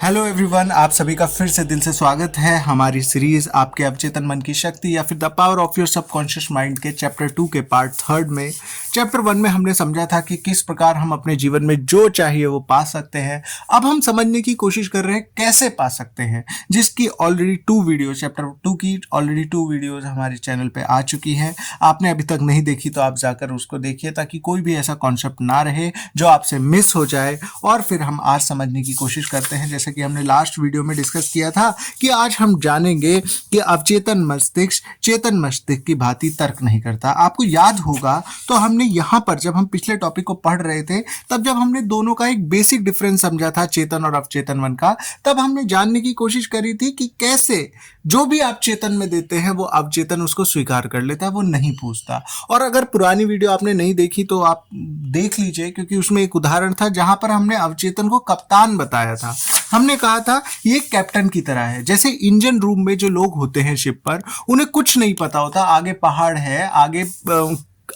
Hello everyone, आप सभी का फिर से दिल से स्वागत है हमारी सीरीज आपके अवचेतन मन की शक्ति या फिर the power of your subconscious mind के चैप्टर 2 के पार्ट 3 में। चैप्टर 1 में हमने समझा था कि किस प्रकार हम अपने जीवन में जो चाहिए वो पा सकते हैं। अब हम समझने की कोशिश कर रहे हैं कैसे पा सकते हैं, जिसकी ऑलरेडी 2 वीडियो, चैप्टर 2 की ऑलरेडी 2 वीडियोज हमारे चैनल पे आ चुकी हैं। आपने अभी तक नहीं देखी तो आप जाकर उसको देखिए, ताकि कोई भी ऐसा कॉन्सेप्ट ना रहे जो आपसे मिस हो जाए। और फिर हम आज समझने की कोशिश करते हैं, जैसे कि हमने लास्ट वीडियो में डिस्कस किया था कि आज हम जानेंगे कि अवचेतन मस्तिष्क चेतन मस्तिष्क की भांति तर्क नहीं करता। आपको याद होगा तो हमने यहाँ पर जब हम पिछले टॉपिक को पढ़ रहे थे, तब जब हमने दोनों का एक बेसिक डिफरेंस समझा था, चेतन और अवचेतन मन का, तब हमने जानने की कोशिश करी थी कि कैसे जो भी आप चेतन में देते हैं वो अवचेतन उसको स्वीकार कर लेता है, वो नहीं पूछता। और अगर पुरानी वीडियो आपने नहीं देखी तो आप देख लीजिए, क्योंकि उसमें एक उदाहरण था जहां पर हमने अवचेतन को कप्तान बताया था। हमने कहा था ये कैप्टन की तरह है, जैसे इंजन रूम में जो लोग होते हैं शिप पर, उन्हें कुछ नहीं पता होता, आगे पहाड़ है,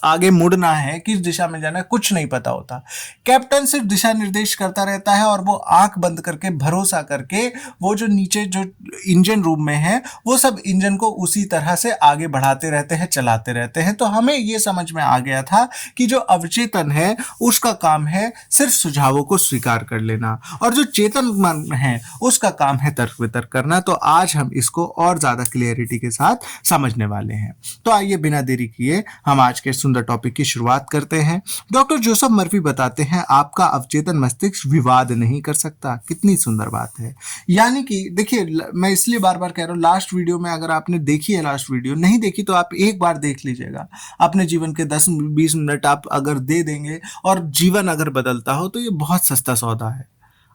आगे मुड़ना है, किस दिशा में जाना है, कुछ नहीं पता होता। कैप्टन सिर्फ दिशा निर्देश करता रहता है और वो आंख बंद करके भरोसा करके वो जो नीचे जो इंजन रूम में है वो सब इंजन को उसी तरह से आगे बढ़ाते रहते हैं, चलाते रहते हैं। तो हमें ये समझ में आ गया था कि जो अवचेतन है उसका काम है सिर्फ सुझावों को स्वीकार कर लेना, और जो चेतन मन है उसका काम है तर्क वितर्क करना। तो आज हम इसको और ज्यादा क्लियरिटी के साथ समझने वाले हैं। तो आइए बिना देरी किए हम आज के सुंदर टॉपिक की शुरुआत करते हैं। डॉक्टर जोसेफ मर्फी बताते हैं आपका अवचेतन मस्तिष्क विवाद नहीं कर सकता। कितनी सुंदर बात है। यानी कि देखिए, मैं इसलिए बार बार कह रहा हूं, लास्ट वीडियो में अगर आपने देखी है, लास्ट वीडियो नहीं देखी तो आप एक बार देख लीजिएगा। अपने जीवन के 10-20 मिनट आप अगर दे देंगे और जीवन अगर बदलता हो तो ये बहुत सस्ता सौदा है।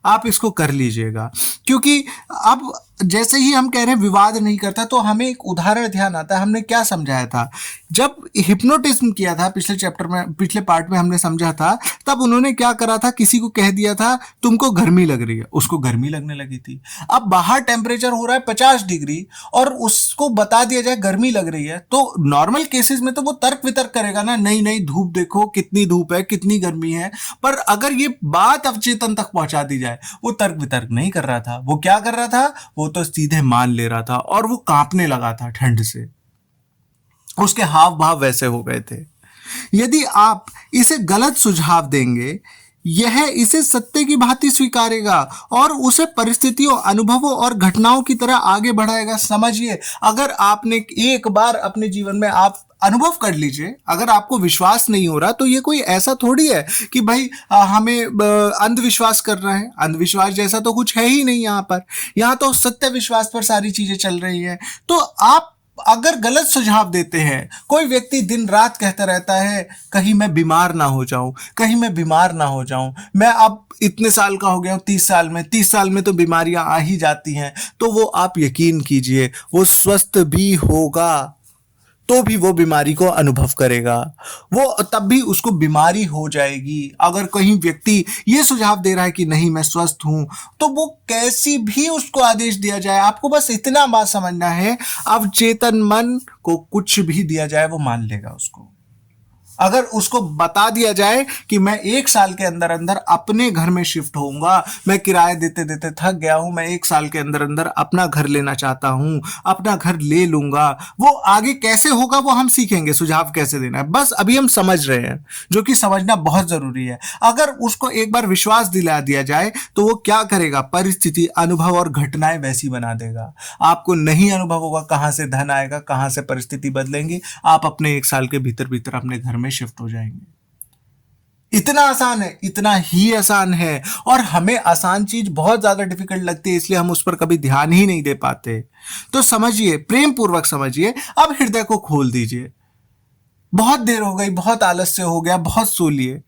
आप इसको कर लीजिएगा, क्योंकि अब जैसे ही हम कह रहे हैं विवाद नहीं करता, तो हमें एक उदाहरण ध्यान आता है। हमने क्या समझाया था जब हिप्नोटिज्म किया था पिछले चैप्टर में, पिछले पार्ट में हमने समझा था, तब उन्होंने क्या करा था, किसी को कह दिया था तुमको गर्मी लग रही है, उसको गर्मी लगने लगी थी। अब बाहर टेम्परेचर हो रहा है 50 डिग्री और उसको बता दिया जाए गर्मी लग रही है, तो नॉर्मल केसेस में तो वो तर्क वितर्क करेगा ना, नहीं नहीं धूप देखो, कितनी धूप है, कितनी गर्मी है। पर अगर ये बात अवचेतन तक पहुंचा दी जाए, वो तर्क वितर्क नहीं कर रहा था। वो क्या कर रहा था, वो तो सीधे मान ले रहा था, और वो कांपने लगा था ठंड से। उसके हाव भाव वैसे हो गए थे। यदि आप इसे गलत सुझाव देंगे, यह इसे सत्य की भांति स्वीकारेगा और उसे परिस्थितियों, अनुभवों और घटनाओं की तरह आगे बढ़ाएगा। समझिए, अगर आपने एक बार अपने जीवन में आप अनुभव कर लीजिए, अगर आपको विश्वास नहीं हो रहा तो ये कोई ऐसा थोड़ी है कि भाई हमें अंधविश्वास कर रहा है। अंधविश्वास जैसा तो कुछ है ही नहीं यहाँ पर। यहाँ तो सत्य विश्वास पर सारी चीजें चल रही है। तो आप अगर गलत सुझाव देते हैं, कोई व्यक्ति दिन रात कहता रहता है कहीं मैं बीमार ना हो जाऊं, कहीं मैं बीमार ना हो जाऊं, मैं अब इतने साल का हो गया हूं, 30 साल में तो बीमारियां आ ही जाती हैं, तो वो आप यकीन कीजिए वो स्वस्थ भी होगा तो भी वो बीमारी को अनुभव करेगा, वो तब भी उसको बीमारी हो जाएगी। अगर कहीं व्यक्ति ये सुझाव दे रहा है कि नहीं मैं स्वस्थ हूं, तो वो कैसी भी उसको आदेश दिया जाए, आपको बस इतना बात समझना है, अवचेतन मन को कुछ भी दिया जाए वो मान लेगा उसको। अगर उसको बता दिया जाए कि मैं 1 साल के अंदर अंदर अपने घर में शिफ्ट होऊंगा, मैं किराए देते देते थक गया हूं, मैं 1 साल के अंदर अंदर अपना घर लेना चाहता हूं, अपना घर ले लूंगा, वो आगे कैसे होगा वो हम सीखेंगे, सुझाव कैसे देना है, बस अभी हम समझ रहे हैं, जो कि समझना बहुत जरूरी है। अगर उसको एक बार विश्वास दिला दिया जाए तो वो क्या करेगा, परिस्थिति, अनुभव और घटनाएं वैसी बना देगा। आपको नहीं अनुभव होगा कहां से धन आएगा, कहां से परिस्थिति बदलेंगी, आप अपने 1 साल के भीतर भीतर अपने घर में शिफ्ट हो जाएंगे। इतना आसान है, इतना ही आसान है। और हमें आसान चीज बहुत ज्यादा डिफिकल्ट लगती है, इसलिए हम उस पर कभी ध्यान ही नहीं दे पाते। तो समझिए, प्रेम पूर्वक समझिए, अब हृदय को खोल दीजिए। बहुत देर हो गई, बहुत आलस्य हो गया, बहुत सो लिए,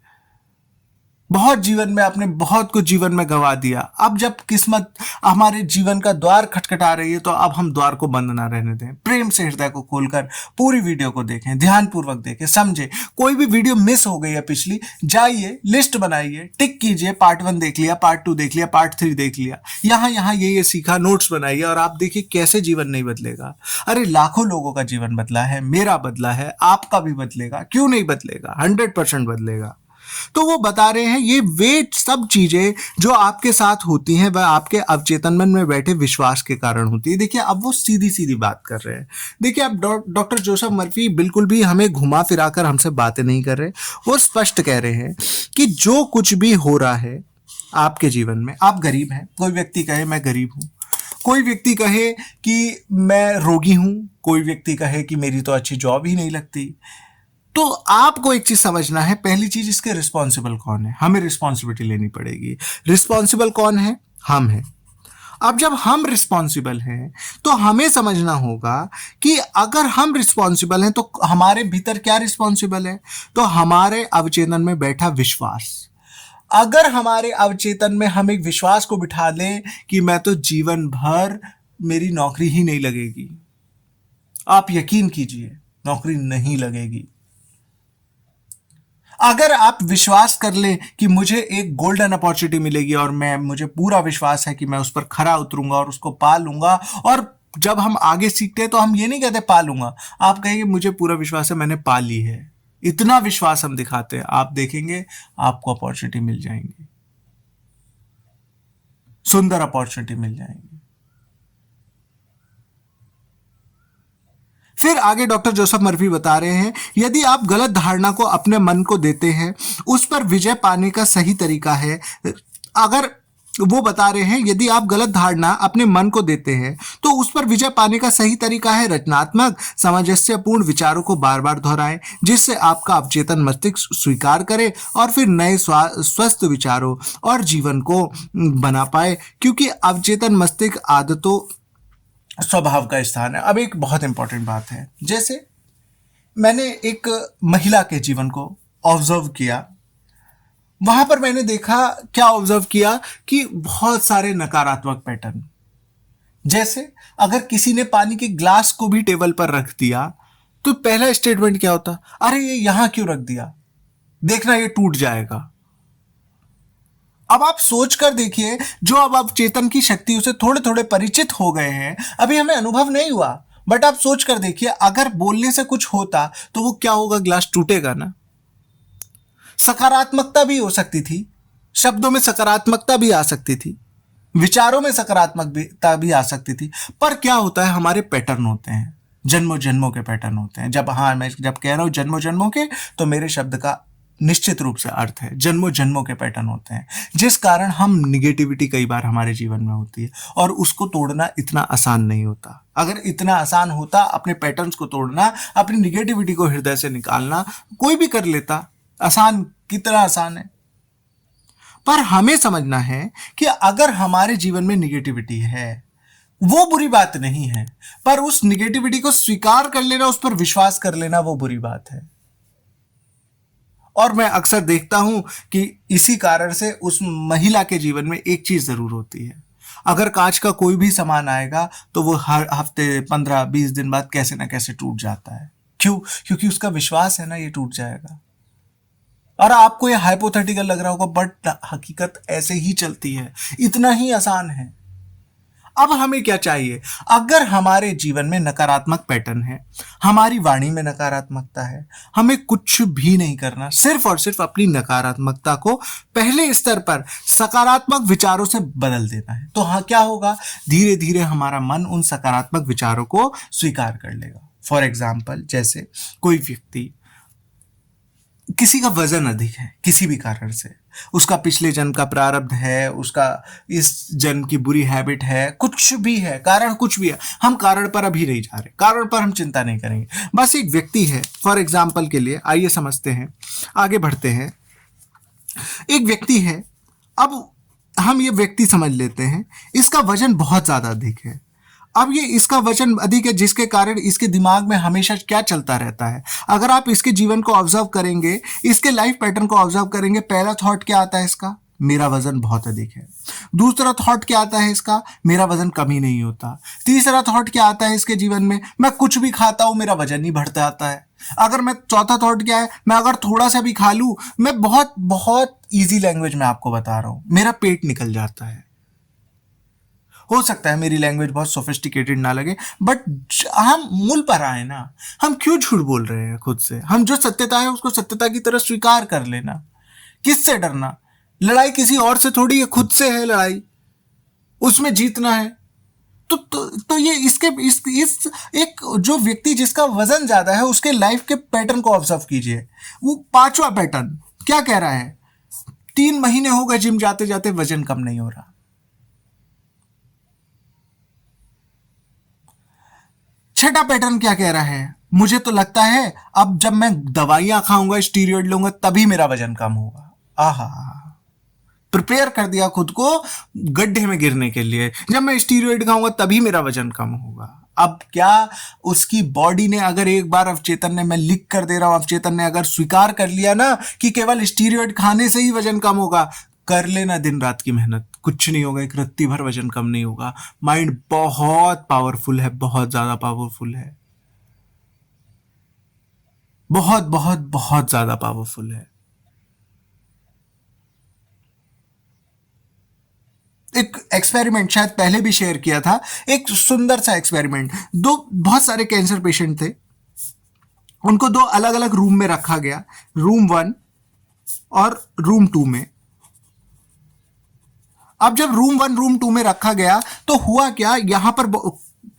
बहुत जीवन में आपने बहुत कुछ जीवन में गवा दिया। अब जब किस्मत हमारे जीवन का द्वार खटखटा रही है, तो अब हम द्वार को बंद ना रहने दें। प्रेम से हृदय को खोलकर पूरी वीडियो को देखें, ध्यानपूर्वक देखें, समझे। कोई भी वीडियो मिस हो गई है पिछली, जाइए, लिस्ट बनाइए, टिक कीजिए, पार्ट 1 देख लिया, पार्ट 2 देख लिया, पार्ट 3 देख लिया, यहाँ यहाँ ये सीखा, नोट्स बनाइए, और आप देखिए कैसे जीवन नहीं बदलेगा। अरे लाखों लोगों का जीवन बदला है, मेरा बदला है, आपका भी बदलेगा, क्यों नहीं बदलेगा, 100% बदलेगा। तो वो बता रहे हैं ये वे सब चीजें जो आपके साथ होती हैं वह आपके अवचेतन मन में बैठे विश्वास के कारण होती है। देखिए अब वो सीधी सीधी बात कर रहे हैं। देखिए अब डॉक्टर जोसेफ मर्फी बिल्कुल भी हमें घुमा फिराकर हमसे बातें नहीं कर रहे, वो स्पष्ट कह रहे हैं कि जो कुछ भी हो रहा है आपके जीवन में, आप गरीब हैं, कोई व्यक्ति कहे मैं गरीब हूं, कोई व्यक्ति कहे कि मैं रोगी हूं, कोई व्यक्ति कहे कि मेरी तो अच्छी जॉब ही नहीं लगती, तो आपको एक चीज समझना है। पहली चीज, इसके रिस्पॉन्सिबल कौन है? हमें रिस्पॉन्सिबिलिटी लेनी पड़ेगी। रिस्पॉन्सिबल कौन है? हम हैं। अब जब हम रिस्पॉन्सिबल हैं तो हमें समझना होगा कि अगर हम रिस्पॉन्सिबल हैं तो हमारे भीतर क्या रिस्पॉन्सिबल है? तो हमारे अवचेतन में बैठा विश्वास। अगर हमारे अवचेतन में हम एक विश्वास को बिठा दें कि मैं तो जीवन भर मेरी नौकरी ही नहीं लगेगी, आप यकीन कीजिए नौकरी नहीं लगेगी। अगर आप विश्वास कर लें कि मुझे एक गोल्डन अपॉर्चुनिटी मिलेगी और मुझे पूरा विश्वास है कि मैं उस पर खरा उतरूंगा और उसको पा लूंगा, और जब हम आगे सीखते हैं तो हम ये नहीं कहते पा लूंगा, आप कहेंगे मुझे पूरा विश्वास है मैंने पा ली है। इतना विश्वास हम दिखाते हैं, आप देखेंगे आपको अपॉर्चुनिटी मिल जाएंगी, सुंदर अपॉर्चुनिटी मिल जाएंगी। फिर आगे डॉक्टर जोसेफ मर्फी बता रहे हैं, यदि आप गलत धारणा को अपने मन को देते हैं, उस पर विजय पाने का सही तरीका है। अगर वो बता रहे हैं यदि आप गलत धारणा अपने मन को देते हैं तो उस पर विजय पाने का सही तरीका है रचनात्मक सामंजस्यपूर्ण विचारों को बार बार दोहराएं, जिससे आपका अवचेतन मस्तिष्क स्वीकार करे और फिर नए स्वस्थ विचारों और जीवन को बना पाए, क्योंकि अवचेतन मस्तिष्क आदतों स्वभाव का स्थान है। अब एक बहुत इंपॉर्टेंट बात है, जैसे मैंने एक महिला के जीवन को ऑब्जर्व किया, वहां पर मैंने देखा, क्या ऑब्जर्व किया कि बहुत सारे नकारात्मक पैटर्न। जैसे अगर किसी ने पानी के ग्लास को भी टेबल पर रख दिया तो पहला स्टेटमेंट क्या होता? अरे ये यहां क्यों रख दिया, देखना ये टूट जाएगा। अब आप सोच कर देखिए, जो अब आप चेतन की शक्तियों से थोड़े थोड़े परिचित हो गए हैं, अभी हमें अनुभव नहीं हुआ, बट आप सोच कर देखिए अगर बोलने से कुछ होता तो वो क्या होगा? ग्लास टूटेगा ना। सकारात्मकता भी हो सकती थी, शब्दों में सकारात्मकता भी आ सकती थी, विचारों में सकारात्मकता भी आ सकती थी, पर क्या होता है हमारे पैटर्न होते हैं, जन्मों जन्मों के पैटर्न होते हैं। मैं जब कह रहा हूं जन्मों जन्मों के, तो मेरे शब्द का निश्चित रूप से अर्थ है जन्मों जन्मों के पैटर्न होते हैं, जिस कारण हम निगेटिविटी कई बार हमारे जीवन में होती है और उसको तोड़ना इतना आसान नहीं होता। अगर इतना आसान होता अपने पैटर्न्स को तोड़ना, अपनी निगेटिविटी को हृदय से निकालना, कोई भी कर लेता। आसान, कितना आसान है। पर हमें समझना है कि अगर हमारे जीवन में निगेटिविटी है, वो बुरी बात नहीं है, पर उस निगेटिविटी को स्वीकार कर लेना, उस पर विश्वास कर लेना, वो बुरी बात है। और मैं अक्सर देखता हूं कि इसी कारण से उस महिला के जीवन में एक चीज जरूर होती है, अगर कांच का कोई भी सामान आएगा तो वो हर हफ्ते 15-20 दिन बाद कैसे ना कैसे टूट जाता है। क्यों? क्योंकि उसका विश्वास है ना ये टूट जाएगा। और आपको ये हाइपोथेटिकल लग रहा होगा, बट हकीकत ऐसे ही चलती है, इतना ही आसान है। अब हमें क्या चाहिए? अगर हमारे जीवन में नकारात्मक पैटर्न है, हमारी वाणी में नकारात्मकता है, हमें कुछ भी नहीं करना, सिर्फ और सिर्फ अपनी नकारात्मकता को पहले स्तर पर सकारात्मक विचारों से बदल देना है। तो हाँ, क्या होगा? धीरे धीरे हमारा मन उन सकारात्मक विचारों को स्वीकार कर लेगा। फॉर एग्जाम्पल, जैसे कोई व्यक्ति, किसी का वजन अधिक है किसी भी कारण से, उसका पिछले जन्म का प्रारब्ध है, उसका इस जन्म की बुरी हैबिट है, कुछ भी है, कारण कुछ भी है, हम कारण पर अभी नहीं जा रहे, कारण पर हम चिंता नहीं करेंगे। बस एक व्यक्ति है, फॉर एग्जाम्पल के लिए आइए समझते हैं, आगे बढ़ते हैं। एक व्यक्ति है, अब हम ये व्यक्ति समझ लेते हैं, इसका वजन बहुत ज्यादा अधिक है। अब ये इसका वजन अधिक है, जिसके कारण इसके दिमाग में हमेशा क्या चलता रहता है? अगर आप इसके जीवन को ऑब्जर्व करेंगे, इसके लाइफ पैटर्न को ऑब्जर्व करेंगे, पहला थॉट क्या आता है इसका? मेरा वजन बहुत अधिक है। दूसरा थॉट क्या आता है इसका? मेरा वजन कम ही नहीं होता। तीसरा थॉट क्या आता है इसके जीवन में? मैं कुछ भी खाता हूं मेरा वजन ही बढ़ता आता है। अगर मैं चौथा थॉट क्या है? मैं अगर थोड़ा सा भी खा लूं, मैं बहुत बहुत ईजी लैंग्वेज में आपको बता रहा हूं, मेरा पेट निकल जाता है। हो सकता है मेरी लैंग्वेज बहुत सोफिस्टिकेटेड ना लगे, बट हम मूल पर आए ना, हम क्यों झूठ बोल रहे हैं खुद से? हम जो सत्यता है उसको सत्यता की तरह स्वीकार कर लेना। किससे डरना? लड़ाई किसी और से थोड़ी है, खुद से है लड़ाई, उसमें जीतना है। तो ये इसके इस एक जो व्यक्ति जिसका वजन ज्यादा है उसके लाइफ के पैटर्न को ऑब्जर्व कीजिए। वो पांचवा पैटर्न क्या कह रहा है? 3 महीने हो गए जिम जाते जाते, वजन कम नहीं हो रहा। छठा पैटर्न क्या कह रहा है? मुझे तो लगता है अब जब मैं दवाइयां खाऊंगा, स्टीरॉयड लूंगा, तभी मेरा वजन कम होगा। आहा, प्रिपेयर कर दिया खुद को गड्ढे में गिरने के लिए। जब मैं स्टीरॉयड खाऊंगा तभी मेरा वजन कम होगा। अब क्या उसकी बॉडी ने अगर एक बार अवचेतन ने, मैं लिख कर दे रहा हूं, अवचेतन ने अगर स्वीकार कर लिया ना कि केवल स्टीरॉयड खाने से ही वजन कम होगा, कर लेना दिन रात की मेहनत, कुछ नहीं होगा, एक रत्ती भर वजन कम नहीं होगा। माइंड बहुत पावरफुल है, बहुत ज्यादा पावरफुल है, बहुत बहुत बहुत ज्यादा पावरफुल है। एक एक्सपेरिमेंट शायद पहले भी शेयर किया था, एक सुंदर सा एक्सपेरिमेंट। दो बहुत सारे कैंसर पेशेंट थे, उनको दो अलग अलग रूम में रखा गया, रूम 1 और रूम 2 में। अब जब रूम 1 रूम 2 में रखा गया तो हुआ क्या, यहां पर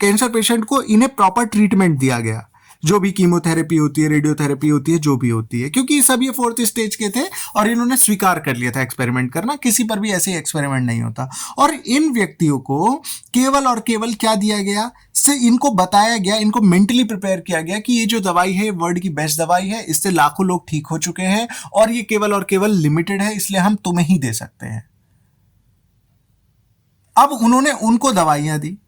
कैंसर पेशेंट को इन्हें प्रॉपर ट्रीटमेंट दिया गया, जो भी कीमोथेरेपी होती है, रेडियोथेरेपी होती है, जो भी होती है, क्योंकि सब ये 4th स्टेज के थे और इन्होंने स्वीकार कर लिया था एक्सपेरिमेंट करना। किसी पर भी ऐसे एक्सपेरिमेंट नहीं होता। और इन व्यक्तियों को केवल और केवल क्या दिया गया, से इनको बताया गया, इनको मेंटली प्रिपेयर किया गया कि ये जो दवाई है वर्ल्ड की बेस्ट दवाई है, इससे लाखों लोग ठीक हो चुके हैं और ये केवल और केवल लिमिटेड है, इसलिए हम तुम्हें ही दे सकते हैं। अब उन्होंने उनको दवाइयां दी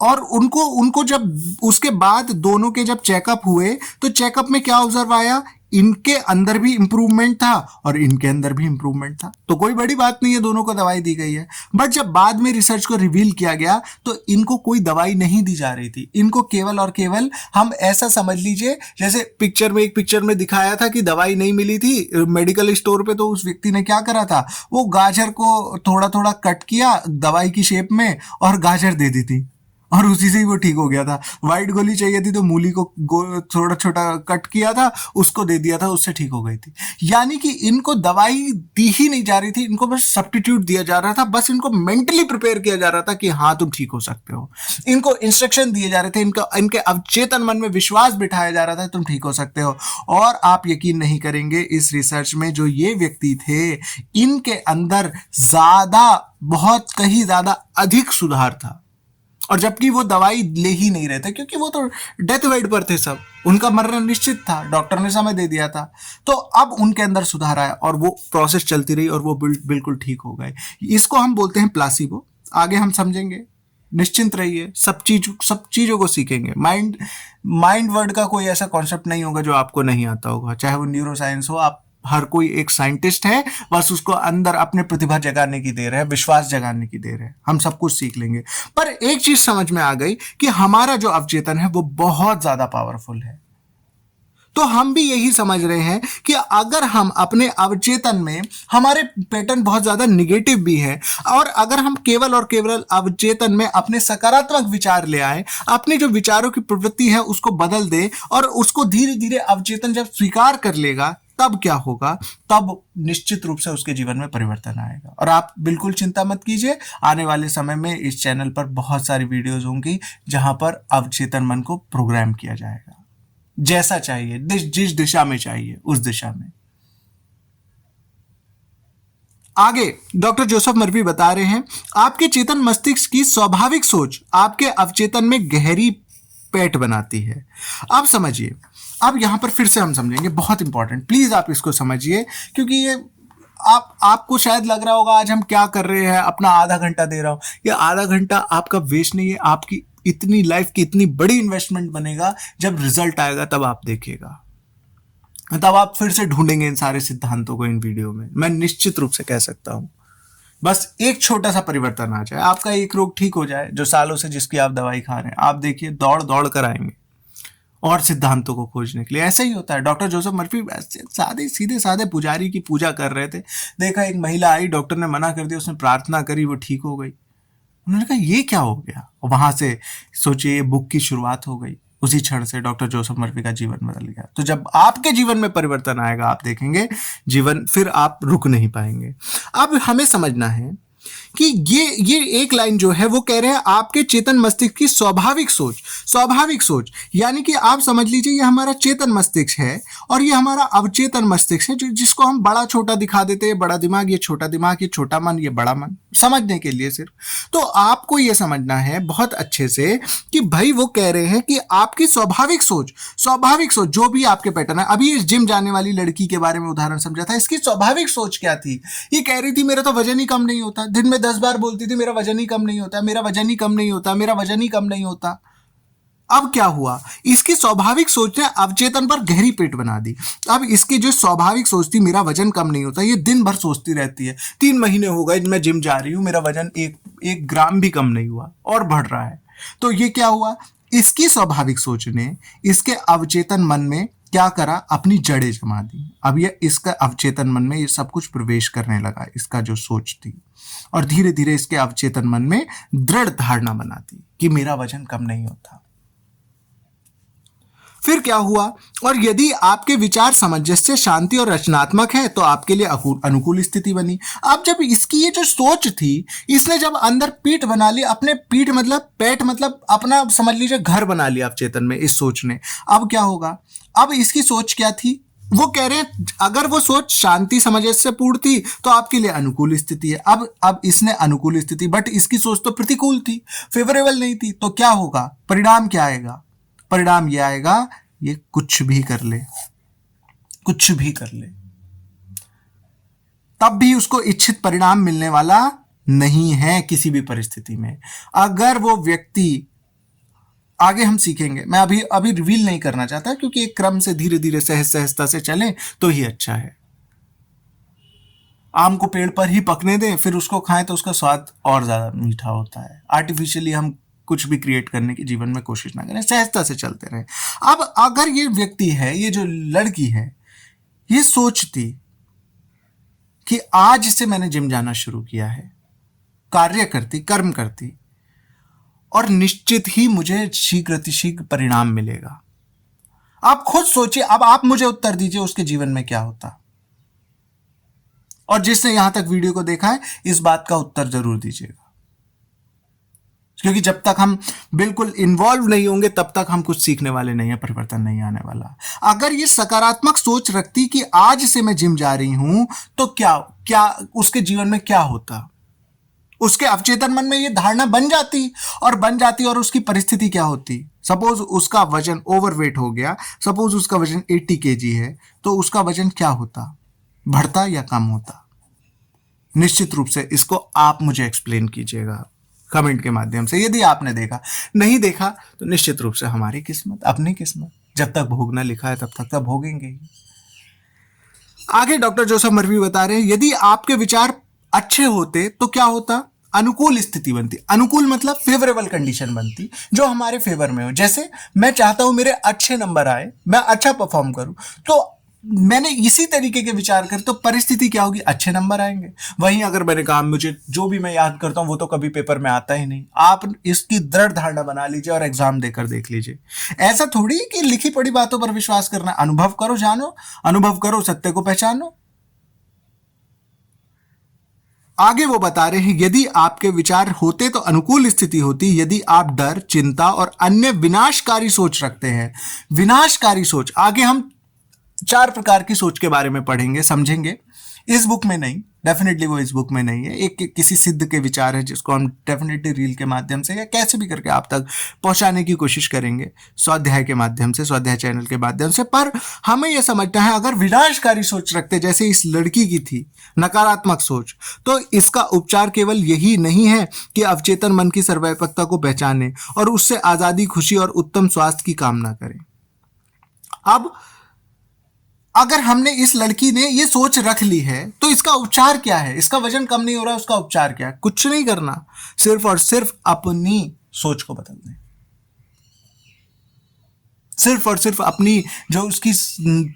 और उनको उनको जब उसके बाद दोनों के जब चेकअप हुए तो चेकअप में क्या ऑब्जर्व आया, इनके अंदर भी इंप्रूवमेंट था और इनके अंदर भी इंप्रूवमेंट था। तो कोई बड़ी बात नहीं है, दोनों को दवाई दी गई है। बट जब बाद में रिसर्च को रिवील किया गया तो इनको कोई दवाई नहीं दी जा रही थी। इनको केवल और केवल, हम ऐसा समझ लीजिए जैसे एक पिक्चर में दिखाया था कि दवाई नहीं मिली थी मेडिकल स्टोर पे, तो उस व्यक्ति ने क्या करा था, वो गाजर को थोड़ा थोड़ा कट किया दवाई की शेप में और गाजर दे दी थी और उसी से ही वो ठीक हो गया था। व्हाइट गोली चाहिए थी तो मूली को थोड़ा छोटा कट किया था, उसको दे दिया था, उससे ठीक हो गई थी। यानी कि इनको दवाई दी ही नहीं जा रही थी, इनको बस सब्स्टिट्यूट दिया जा रहा था, बस इनको मेंटली प्रिपेयर किया जा रहा था कि हाँ तुम ठीक हो सकते हो। इनको इंस्ट्रक्शन दिए जा रहे थे, इनके अवचेतन मन में विश्वास बिठाया जा रहा था तुम ठीक हो सकते हो। और आप यकीन नहीं करेंगे, इस रिसर्च में जो ये व्यक्ति थे, इनके अंदर ज्यादा, बहुत कहीं ज्यादा अधिक सुधार था। और जबकि वो दवाई ले ही नहीं रहे थे, क्योंकि वो तो डेथ बेड पर थे, सब उनका मरना निश्चित था, डॉक्टर ने समय दे दिया था। तो अब उनके अंदर सुधार आया और वो प्रोसेस चलती रही और वो बिल्कुल ठीक हो गए। इसको हम बोलते हैं प्लासिबो। आगे हम समझेंगे, निश्चिंत रहिए, सब चीजों को सीखेंगे। माइंड वर्ड का कोई ऐसा कॉन्सेप्ट नहीं होगा जो आपको नहीं आता होगा, चाहे वो न्यूरो साइंस हो। आप हर कोई एक साइंटिस्ट है, बस उसको अंदर अपने प्रतिभा जगाने की देर है, विश्वास जगाने की देर है। हम सब कुछ सीख लेंगे। पर एक चीज समझ में आ गई कि हमारा जो अवचेतन है वो बहुत ज्यादा पावरफुल है। तो हम भी यही समझ रहे हैं कि अगर हम अपने अवचेतन में, हमारे पैटर्न बहुत ज्यादा निगेटिव भी है, और अगर हम केवल और केवल अवचेतन में अपने सकारात्मक विचार ले आए, अपने जो विचारों की प्रवृत्ति है उसको बदल दे और उसको धीरे धीरे अवचेतन जब स्वीकार कर लेगा, तब क्या होगा, तब निश्चित रूप से उसके जीवन में परिवर्तन आएगा। और आप बिल्कुल चिंता मत कीजिए, आने वाले समय में इस चैनल पर बहुत सारी वीडियोज होंगी जहां पर अवचेतन मन को प्रोग्राम किया जाएगा, जैसा चाहिए, जिस दिशा में चाहिए उस दिशा में। आगे डॉक्टर जोसेफ मर्फी बता रहे हैं, आपके चेतन मस्तिष्क की स्वाभाविक सोच आपके अवचेतन में गहरी पैठ बनाती है। अब समझिए, अब यहां पर फिर से हम समझेंगे, बहुत इंपॉर्टेंट, प्लीज आप इसको समझिए, क्योंकि ये आपको शायद लग रहा होगा आज हम क्या कर रहे हैं, अपना आधा घंटा दे रहा हूं। ये आधा घंटा आपका वेस्ट नहीं है, आपकी इतनी लाइफ की इतनी बड़ी इन्वेस्टमेंट बनेगा। जब रिजल्ट आएगा तब आप देखिएगा, तब आप फिर से ढूंढेंगे इन सारे सिद्धांतों को इन वीडियो में। मैं निश्चित रूप से कह सकता हूं, बस एक छोटा सा परिवर्तन आ जाए, आपका एक रोग ठीक हो जाए जो सालों से जिसकी आप दवाई खा रहे हैं, आप देखिए दौड़ दौड़ कर आएंगे और सिद्धांतों को खोजने के लिए। ऐसा ही होता है। डॉक्टर जोसेफ मर्फी सीधे साधे पुजारी की पूजा कर रहे थे, देखा एक महिला आई, डॉक्टर ने मना कर दिया, उसने प्रार्थना करी, वो ठीक हो गई। उन्होंने कहा ये क्या हो गया, और वहां से सोचिए बुक की शुरुआत हो गई। उसी क्षण से डॉक्टर जोसेफ मर्फी का जीवन बदल गया। तो जब आपके जीवन में परिवर्तन आएगा, आप देखेंगे जीवन फिर आप रुक नहीं पाएंगे। अब हमें समझना है कि ये एक लाइन जो है वो कह रहे हैं आपके चेतन मस्तिष्क की स्वाभाविक सोच, यानी कि आप समझ लीजिए ये हमारा चेतन मस्तिष्क है और ये हमारा अवचेतन मस्तिष्क है, जिसको हम बड़ा छोटा दिखा देते हैं, बड़ा दिमाग, ये छोटा दिमाग, ये छोटा मन, ये बड़ा मन, समझने के लिए सिर्फ। तो आपको ये समझना है बहुत अच्छे से कि भाई वो कह रहे हैं कि आपकी स्वाभाविक सोच जो भी आपके पैटर्न है। अभी इस जिम जाने वाली लड़की के बारे में उदाहरण समझा था, इसकी स्वाभाविक सोच क्या थी? ये कह रही थी मेरा तो वजन ही कम नहीं होता, दिन में 10 बार बोलती थी मेरा वजन ही कम नहीं होता, मेरा वजन ही कम नहीं होता, मेरा वजन ही कम नहीं होता। अब क्या हुआ? इसकी स्वाभाविक सोच ने अवचेतन पर गहरी पेट बना दी। अब इसकी जो स्वाभाविक सोच थी मेरा वजन कम नहीं होता, ये दिन भर सोचती रहती है। 3 महीने हो गए मैं जिम जा रही हूं, मेरा वजन एक ग्राम भी कम नहीं हुआ और बढ़ रहा है। तो ये क्या हुआ? इसकी स्वाभाविक सोच ने इसके अवचेतन मन में क्या करा? अपनी जड़ें जमा दी। अब ये इसका अवचेतन मन में ये सब कुछ प्रवेश करने लगा, इसका जो सोच थी, और धीरे धीरे इसके अवचेतन मन में दृढ़ धारणा बना दी कि मेरा वजन कम नहीं होता। फिर क्या हुआ? और यदि आपके विचार सामंजस्य, शांति और रचनात्मक है तो आपके लिए अनुकूल स्थिति बनी। अब जब इसकी ये जो सोच थी, इसने जब अंदर पीठ बना ली, अपने पीठ मतलब पेट मतलब अपना समझ लीजिए घर बना लिया अवचेतन में इस सोच ने। अब क्या होगा? अब इसकी सोच क्या थी? वो कह रहे हैं अगर वो सोच शांति सामंजस्य पूर्ण थी तो आपके लिए अनुकूल स्थिति है। अब इसने अनुकूल स्थिति, बट इसकी सोच तो प्रतिकूल थी, फेवरेबल नहीं थी। तो क्या होगा? परिणाम क्या आएगा? परिणाम ये आएगा, ये कुछ भी कर ले, तब भी उसको इच्छित परिणाम मिलने वाला नहीं है किसी भी परिस्थिति में। अगर वो व्यक्ति, आगे हम सीखेंगे, मैं अभी रिवील नहीं करना चाहता क्योंकि एक क्रम से धीरे धीरे सहजता से चलें तो ही अच्छा है। आम को पेड़ पर ही पकने दें फिर उसको खाएं तो उसका स्वाद और ज्यादा मीठा होता है। आर्टिफिशियली हम कुछ भी क्रिएट करने की जीवन में कोशिश ना करें, सहजता से चलते रहें। अब अगर ये व्यक्ति है, ये जो लड़की है, ये सोचती कि आज से मैंने जिम जाना शुरू किया है, कर्म करती और निश्चित ही मुझे शीघ्र परिणाम मिलेगा। आप खुद सोचिए, अब आप मुझे उत्तर दीजिए उसके जीवन में क्या होता। और जिसने यहां तक वीडियो को देखा है इस बात का उत्तर जरूर दीजिएगा, क्योंकि जब तक हम बिल्कुल इन्वॉल्व नहीं होंगे तब तक हम कुछ सीखने वाले नहीं है, परिवर्तन नहीं आने वाला। अगर ये सकारात्मक सोच रखती कि आज से मैं जिम जा रही हूं तो क्या उसके जीवन में क्या होता? उसके अवचेतन मन में ये धारणा बन जाती और उसकी परिस्थिति क्या होती? सपोज उसका वजन ओवरवेट हो गया, सपोज उसका वजन 80 kg है, तो उसका वजन क्या होता? बढ़ता या कम होता? निश्चित रूप से इसको आप मुझे एक्सप्लेन कीजिएगा कमेंट के माध्यम से। यदि आपने देखा, नहीं देखा तो निश्चित रूप से हमारी किस्मत, अपनी किस्मत, जब तक भोगना लिखा है तब तक तो भोगेंगे ही। आगे डॉक्टर जोसेफ मर्फी बता रहे हैं यदि आपके विचार अच्छे होते तो क्या होता? अनुकूल स्थिति बनती। अनुकूल मतलब फेवरेबल कंडीशन बनती जो हमारे फेवर में हो। जैसे मैं चाहता हूं मेरे अच्छे नंबर आए, मैं अच्छा परफॉर्म करूं, तो मैंने इसी तरीके के विचार कर तो परिस्थिति क्या होगी? अच्छे नंबर आएंगे। वहीं अगर मैंने कहा मुझे जो भी मैं याद करता हूं वो तो कभी पेपर में आता ही नहीं, आप इसकी दृढ़ धारणा बना लीजिए और एग्जाम देकर देख लीजिए। ऐसा थोड़ी कि लिखी पढ़ी बातों पर विश्वास करना। अनुभव करो, जानो, अनुभव करो, सत्य को पहचानो। आगे वो बता रहे हैं यदि आपके विचार होते तो अनुकूल स्थिति होती। यदि आप डर, चिंता और अन्य विनाशकारी सोच रखते हैं, विनाशकारी सोच, आगे हम 4 प्रकार की सोच के बारे में पढ़ेंगे, समझेंगे। इस बुक में नहीं, डेफिनेटली वो इस बुक में नहीं है। एक किसी सिद्ध के विचार है जिसको हम डेफिनेटली रील के माध्यम से या कैसे भी करके आप तक पहुंचाने की कोशिश करेंगे, स्वाध्याय के माध्यम से, स्वाध्याय चैनल के माध्यम से। पर हमें यह समझना है अगर विनाशकारी सोच रखते जैसे इस लड़की की थी, नकारात्मक सोच, तो इसका उपचार केवल यही नहीं है कि अवचेतन मन की सर्वव्यापकता को पहचाने और उससे आजादी, खुशी और उत्तम स्वास्थ्य की कामना करें। अब अगर हमने, इस लड़की ने ये सोच रख ली है तो इसका उपचार क्या है? इसका वजन कम नहीं हो रहा, उसका उपचार क्या है? कुछ नहीं करना, सिर्फ और सिर्फ अपनी सोच को बदल दें। सिर्फ और सिर्फ अपनी जो उसकी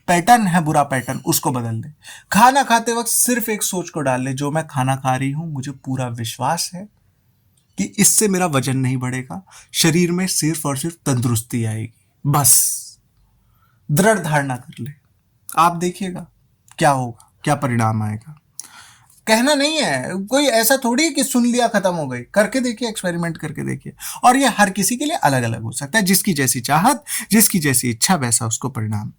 पैटर्न है, बुरा पैटर्न, उसको बदल दे। खाना खाते वक्त सिर्फ एक सोच को डाल ले, जो मैं खाना खा रही हूं मुझे पूरा विश्वास है कि इससे मेरा वजन नहीं बढ़ेगा, शरीर में सिर्फ और सिर्फ तंदुरुस्ती आएगी। बस दृढ़ धारणा कर ले, आप देखिएगा क्या होगा, क्या परिणाम आएगा। कहना नहीं है, कोई ऐसा थोड़ी है कि सुन लिया खत्म हो गई, करके देखिए, एक्सपेरिमेंट करके देखिए। और ये हर किसी के लिए अलग अलग हो सकता है, जिसकी जैसी चाहत, जिसकी जैसी इच्छा, वैसा उसको परिणाम।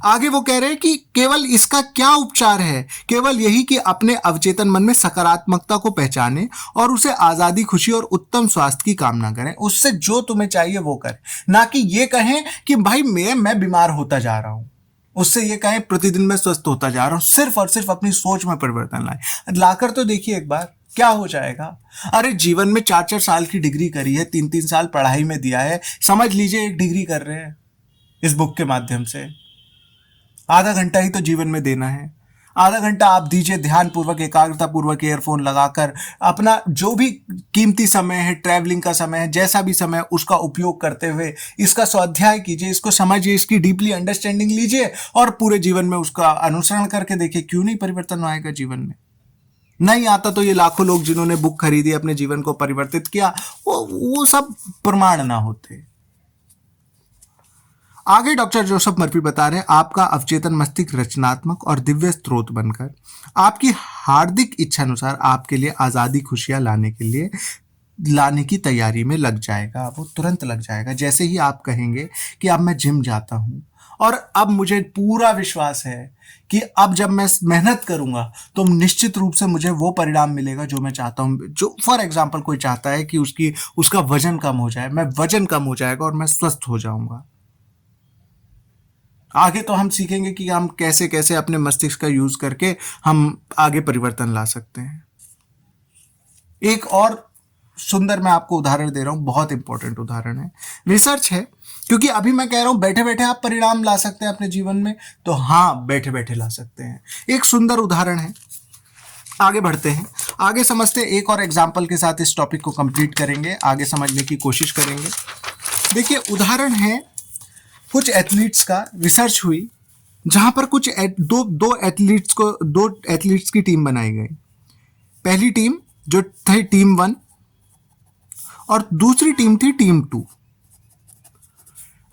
आगे वो कह रहे हैं कि केवल इसका क्या उपचार है, केवल यही कि अपने अवचेतन मन में सकारात्मकता को पहचाने और उसे आजादी, खुशी और उत्तम स्वास्थ्य की कामना करें। उससे जो तुम्हें चाहिए वो करें, ना कि ये कहें कि भाई मैं बीमार होता जा रहा हूं। उससे ये कहें प्रतिदिन मैं स्वस्थ होता जा रहा हूं। सिर्फ और सिर्फ अपनी सोच में परिवर्तन लाए, लाकर तो देखिए एक बार क्या हो जाएगा। अरे जीवन में 4-4 साल की डिग्री करी है, 3-3 साल पढ़ाई में दिया है, समझ लीजिए एक डिग्री कर रहे हैं इस बुक के माध्यम से। आधा घंटा ही तो जीवन में देना है, आधा घंटा आप दीजिए ध्यान पूर्वक, एकाग्रता पूर्वक ईयरफोन लगाकर अपना जो भी कीमती समय है, ट्रैवलिंग का समय है, जैसा भी समय है, उसका उपयोग करते हुए इसका स्वाध्याय कीजिए, इसको समझिए, इसकी डीपली अंडरस्टैंडिंग लीजिए और पूरे जीवन में उसका अनुसरण करके देखिए, क्यों नहीं परिवर्तन आएगा जीवन में। नहीं आता तो ये लाखों लोग जिन्होंने बुक खरीदी, अपने जीवन को परिवर्तित किया, वो सब प्रमाण ना होते। आगे डॉक्टर जोसेफ मर्फी बता रहे हैं, आपका अवचेतन मस्तिष्क रचनात्मक और दिव्य स्रोत बनकर आपकी हार्दिक इच्छा अनुसार आपके लिए आज़ादी, खुशियां लाने की तैयारी में लग जाएगा। वो तुरंत लग जाएगा। जैसे ही आप कहेंगे कि अब मैं जिम जाता हूं और अब मुझे पूरा विश्वास है कि अब जब मैं मेहनत करूंगा तो निश्चित रूप से मुझे वो परिणाम मिलेगा जो मैं चाहता हूं। जो फॉर एग्जाम्पल कोई चाहता है कि उसका वजन कम हो जाए, मैं वजन कम हो जाएगा और मैं स्वस्थ हो जाऊंगा। आगे तो हम सीखेंगे कि हम कैसे कैसे अपने मस्तिष्क का यूज करके हम आगे परिवर्तन ला सकते हैं। एक और सुंदर मैं आपको उदाहरण दे रहा हूं, बहुत इंपॉर्टेंट उदाहरण है, रिसर्च है। क्योंकि अभी मैं कह रहा हूं बैठे बैठे आप परिणाम ला सकते हैं अपने जीवन में, तो हाँ बैठे बैठे ला सकते हैं। एक सुंदर उदाहरण है, आगे बढ़ते हैं, आगे समझते हैं। एक और एग्जाम्पल के साथ इस टॉपिक को कंप्लीट करेंगे, आगे समझने की कोशिश करेंगे। देखिए उदाहरण है कुछ एथलीट्स का, रिसर्च हुई जहां पर कुछ दो एथलीट्स की टीम बनाई गई। पहली टीम जो थी टीम 1 और दूसरी टीम थी टीम 2।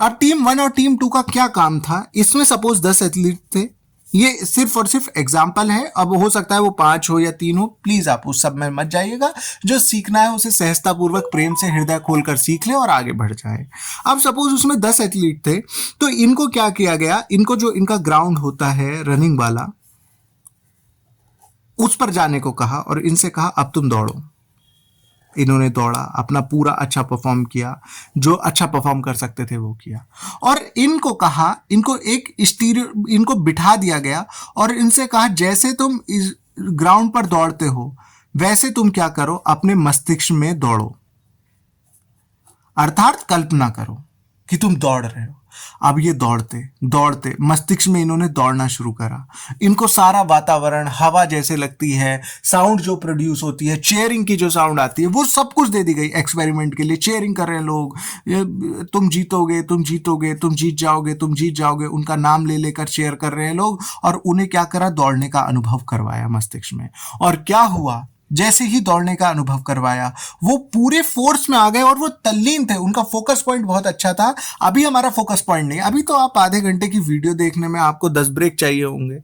अब टीम 1 और टीम 2 का क्या काम था, इसमें सपोज 10 एथलीट थे। ये सिर्फ और सिर्फ एग्जाम्पल है, अब हो सकता है वो 5 हो या 3 हो, प्लीज आप उस सब में मत जाइएगा। जो सीखना है उसे सहजता पूर्वक प्रेम से हृदय खोलकर सीख ले और आगे बढ़ जाए। अब सपोज उसमें 10 एथलीट थे, तो इनको क्या किया गया, इनको जो इनका ग्राउंड होता है रनिंग वाला, उस पर जाने को कहा और इनसे कहा अब तुम दौड़ो। इन्होंने दौड़ा, अपना पूरा अच्छा परफॉर्म किया, जो अच्छा परफॉर्म कर सकते थे वो किया। और इनको कहा, इनको बिठा दिया गया और इनसे कहा जैसे तुम इस ग्राउंड पर दौड़ते हो वैसे तुम क्या करो, अपने मस्तिष्क में दौड़ो, अर्थात कल्पना करो कि तुम दौड़ रहे हो। अब ये दौड़ते दौड़ते मस्तिष्क में इन्होंने दौड़ना शुरू करा। इनको सारा वातावरण हवा जैसे लगती है, साउंड जो प्रोड्यूस होती है, चेयरिंग की जो साउंड आती है, वो सब कुछ दे दी गई एक्सपेरिमेंट के लिए। चेयरिंग कर रहे हैं लोग, तुम जीतोगे, तुम जीतोगे, तुम जीत जाओगे, तुम जीत जाओगे, उनका नाम ले लेकर चेयर कर रहे हैं लोग। और उन्हें क्या करा, दौड़ने का अनुभव करवाया मस्तिष्क में। और क्या हुआ, जैसे ही दौड़ने का अनुभव करवाया वो पूरे फोर्स में आ गए और वो तल्लीन थे, उनका फोकस पॉइंट बहुत अच्छा था। अभी हमारा फोकस पॉइंट नहीं, अभी तो आप आधे घंटे की वीडियो देखने में आपको 10 ब्रेक चाहिए होंगे।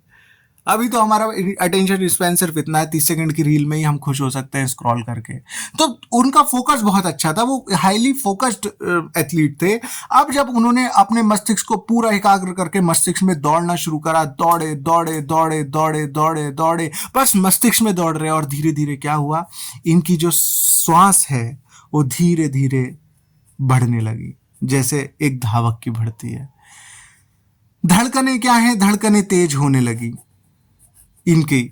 अभी तो हमारा अटेंशन स्पैन सिर्फ इतना है, 30 सेकंड की रील में ही हम खुश हो सकते हैं स्क्रॉल करके। तो उनका फोकस बहुत अच्छा था, वो हाईली फोकस्ड एथलीट थे। अब जब उन्होंने अपने मस्तिष्क को पूरा एकाग्र करके मस्तिष्क में दौड़ना शुरू करा, दौड़े दौड़े दौड़े दौड़े दौड़े दौड़े, बस मस्तिष्क में दौड़ रहे। और धीरे धीरे क्या हुआ, इनकी जो श्वास है वो धीरे धीरे बढ़ने लगी, जैसे एक धावक की बढ़ती है। धड़कनें क्या है, धड़कनें तेज होने लगी इनकी।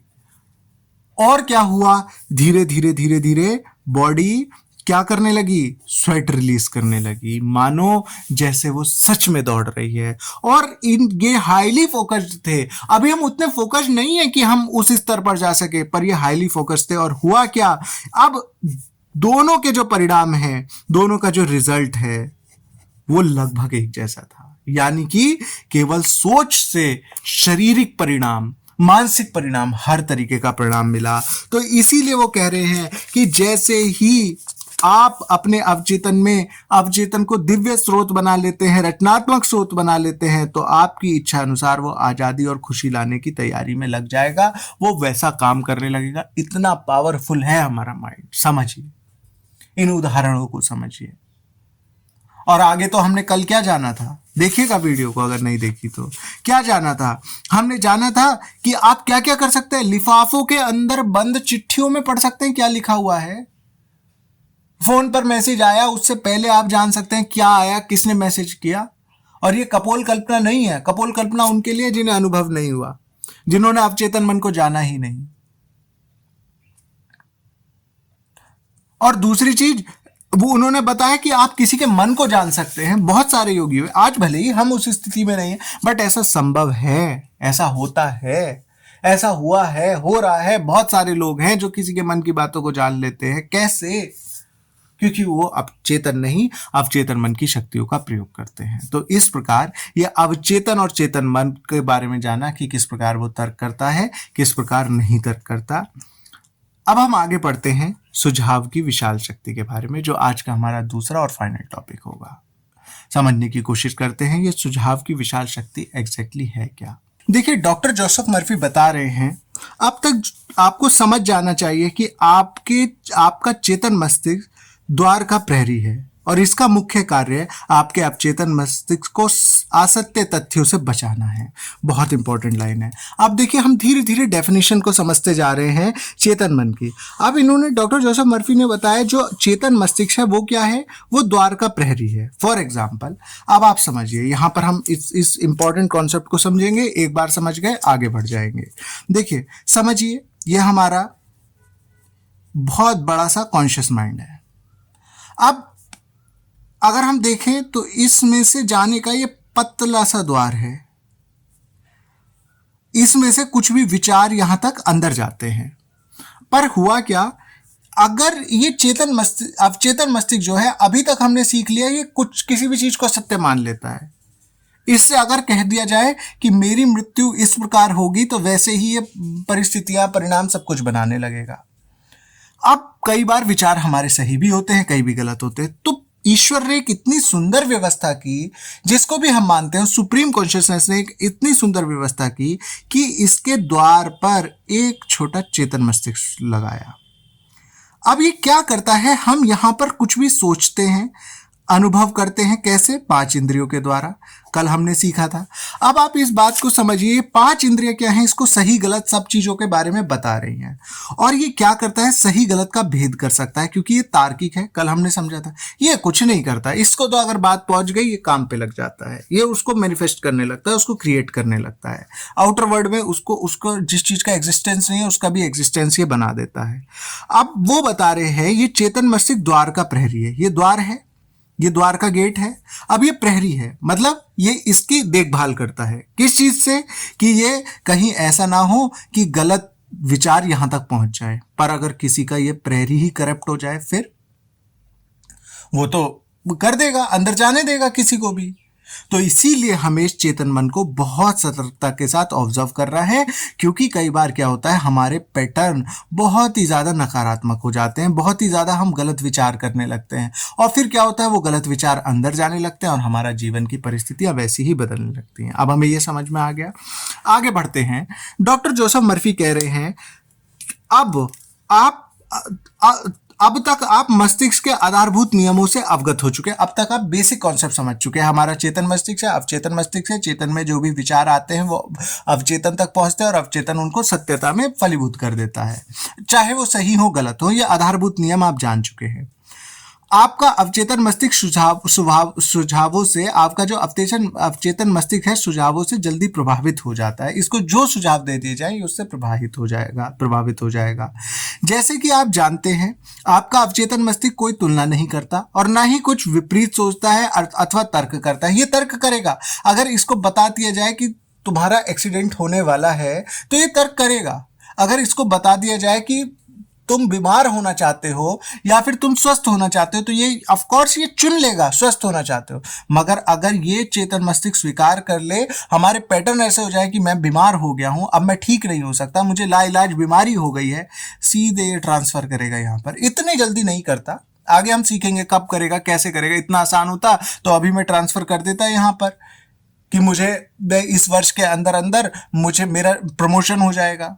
और क्या हुआ, धीरे धीरे धीरे धीरे बॉडी क्या करने लगी, स्वेट रिलीज करने लगी, मानो जैसे वो सच में दौड़ रही है। और ये हाईली फोकस्ड थे। अभी हम उतने फोकस्ड नहीं है कि हम उस स्तर पर जा सके, पर ये हाईली फोकस्ड थे। और हुआ क्या, अब दोनों के जो परिणाम हैं, दोनों का जो रिजल्ट है वो लगभग एक जैसा था। यानी कि केवल सोच से शारीरिक परिणाम, मानसिक परिणाम, हर तरीके का परिणाम मिला। तो इसीलिए वो कह रहे हैं कि जैसे ही आप अपने अवचेतन में अवचेतन को दिव्य स्रोत बना लेते हैं, रचनात्मक स्रोत बना लेते हैं, तो आपकी इच्छा अनुसार वो आजादी और खुशी लाने की तैयारी में लग जाएगा, वो वैसा काम करने लगेगा। इतना पावरफुल है हमारा माइंड, समझिए, इन उदाहरणों को समझिए। और आगे तो हमने कल क्या जाना था, देखिएगा वीडियो को अगर नहीं देखी तो। क्या जाना था? हमने जाना था कि आप क्या क्या कर सकते हैं। लिफाफों के अंदर बंद चिट्ठियों में पढ़ सकते हैं क्या लिखा हुआ है। फोन पर मैसेज आया, उससे पहले आप जान सकते हैं क्या आया, किसने मैसेज किया। और ये कपोल कल्पना नहीं है। कपोल कल्पना उनके लिए जिन्हें अनुभव नहीं हुआ, जिन्होंने अवचेतन मन को जाना ही नहीं। और दूसरी चीज, वो उन्होंने बताया कि आप किसी के मन को जान सकते हैं। बहुत सारे योगी हुए, आज भले ही हम उस स्थिति में नहीं है, बट ऐसा संभव है, ऐसा होता है, ऐसा हुआ है, हो रहा है। बहुत सारे लोग हैं जो किसी के मन की बातों को जान लेते हैं। कैसे? क्योंकि वो अवचेतन नहीं, अवचेतन मन की शक्तियों का प्रयोग करते हैं। तो इस प्रकार ये अवचेतन और चेतन मन के बारे में जाना कि किस प्रकार वो तर्क करता है, किस प्रकार नहीं तर्क करता। अब हम आगे बढ़ते हैं सुझाव की विशाल शक्ति के बारे में, जो आज का हमारा दूसरा और फाइनल टॉपिक होगा। समझने की कोशिश करते हैं ये सुझाव की विशाल शक्ति एग्जैक्टली है क्या। देखिए, डॉक्टर जोसेफ मर्फी बता रहे हैं, अब तक आपको समझ जाना चाहिए कि आपका चेतन मस्तिष्क द्वार का प्रहरी है और इसका मुख्य कार्य आपके अवचेतन मस्तिष्क को असत्य तथ्यों से बचाना है। बहुत इंपॉर्टेंट लाइन है। अब देखिए, हम धीरे धीरे डेफिनेशन को समझते जा रहे हैं चेतन मन की। अब इन्होंने, डॉक्टर जोसेफ मर्फी ने बताया, जो चेतन मस्तिष्क है वो क्या है, वो द्वार का प्रहरी है। फॉर एग्जाम्पल, अब आप समझिए, यहाँ पर हम इस इंपॉर्टेंट कॉन्सेप्ट को समझेंगे। एक बार समझ गए आगे बढ़ जाएंगे। देखिए, समझिए, यह हमारा बहुत बड़ा सा कॉन्शियस माइंड है। अब अगर हम देखें तो इसमें से जाने का ये पतला सा द्वार है। इसमें से कुछ भी विचार यहां तक अंदर जाते हैं। पर हुआ क्या, अगर ये अवचेतन मस्तिष्क जो है, अभी तक हमने सीख लिया, ये कुछ किसी भी चीज को सत्य मान लेता है। इससे अगर कह दिया जाए कि मेरी मृत्यु इस प्रकार होगी, तो वैसे ही ये परिस्थितियां, परिणाम सब कुछ बनाने लगेगा। अब कई बार विचार हमारे सही भी होते हैं, कई भी गलत होते हैं। तो ईश्वर ने एक इतनी सुंदर व्यवस्था की, जिसको भी हम मानते हैं, सुप्रीम कॉन्शियसनेस ने एक इतनी सुंदर व्यवस्था की कि इसके द्वार पर एक छोटा चेतन मस्तिष्क लगाया। अब ये क्या करता है, हम यहां पर कुछ भी सोचते हैं, अनुभव करते हैं। कैसे? 5 इंद्रियों के द्वारा। कल हमने सीखा था। अब आप इस बात को समझिए, 5 इंद्रियां क्या हैं, इसको सही गलत सब चीजों के बारे में बता रही हैं। और ये क्या करता है, सही गलत का भेद कर सकता है, क्योंकि ये तार्किक है। कल हमने समझा था। ये कुछ नहीं करता, इसको तो अगर बात पहुंच गई, ये काम पे लग जाता है, ये उसको मैनिफेस्ट करने लगता है, उसको क्रिएट करने लगता है। आउटर वर्ल्ड में उसको जिस चीज का एग्जिस्टेंस नहीं है, उसका भी एग्जिस्टेंस ये बना देता है। अब वो बता रहे हैं, ये चेतन मस्तिष्क द्वार का प्रहरी है। ये द्वार है, ये द्वार का गेट है। अब ये प्रहरी है, मतलब ये इसकी देखभाल करता है। किस चीज से? कि ये कहीं ऐसा ना हो कि गलत विचार यहां तक पहुंच जाए। पर अगर किसी का ये प्रहरी ही करप्ट हो जाए, फिर वो तो कर देगा, अंदर जाने देगा किसी को भी। तो इसीलिए हमें इस चेतन मन को बहुत सतर्कता के साथ ऑब्जर्व कर रहा है, क्योंकि कई बार क्या होता है, हमारे पैटर्न बहुत ही ज्यादा नकारात्मक हो जाते हैं, बहुत ही ज्यादा हम गलत विचार करने लगते हैं, और फिर क्या होता है, वो गलत विचार अंदर जाने लगते हैं और हमारा जीवन की परिस्थितियां वैसी ही बदलने लगती हैं। अब हमें ये समझ में आ गया। आगे बढ़ते हैं। डॉक्टर जोसेफ मर्फी कह रहे हैं, अब तक आप मस्तिष्क के आधारभूत नियमों से अवगत हो चुके हैं। अब तक आप बेसिक कॉन्सेप्ट समझ चुके हैं। हमारा चेतन मस्तिष्क है, अवचेतन मस्तिष्क है। चेतन में जो भी विचार आते हैं वो अवचेतन तक पहुंचते हैं और अवचेतन उनको सत्यता में फलीभूत कर देता है, चाहे वो सही हो गलत हो। ये आधारभूत नियम आप जान चुके हैं। आपका अवचेतन मस्तिष्क सुझावों से, आपका जो अवचेतन मस्तिष्क है, सुझावों से जल्दी प्रभावित हो जाता है। इसको जो सुझाव दे दिए जाए, उससे प्रभावित हो जाएगा। जैसे कि आप जानते हैं, आपका अवचेतन मस्तिष्क कोई तुलना नहीं करता और ना ही कुछ विपरीत सोचता है अथवा तर्क करता है। ये तर्क करेगा। अगर इसको बता दिया जाए कि तुम्हारा एक्सीडेंट होने वाला है, तो ये तर्क करेगा। अगर इसको बता दिया जाए कि तुम बीमार होना चाहते हो या फिर तुम स्वस्थ होना चाहते हो, तो ये ऑफ कोर्स ये चुन लेगा स्वस्थ होना चाहते हो। मगर अगर ये चेतन मस्तिष्क स्वीकार कर ले, हमारे पैटर्न ऐसे हो जाए कि मैं बीमार हो गया हूं, अब मैं ठीक नहीं हो सकता, मुझे लाइलाज बीमारी हो गई है, सीधे ट्रांसफर करेगा। यहां पर इतनी जल्दी नहीं करता, आगे हम सीखेंगे कब करेगा, कैसे करेगा। इतना आसान होता तो अभी मैं ट्रांसफर कर देता यहाँ पर कि मुझे इस वर्ष के अंदर अंदर मुझे मेरा प्रमोशन हो जाएगा।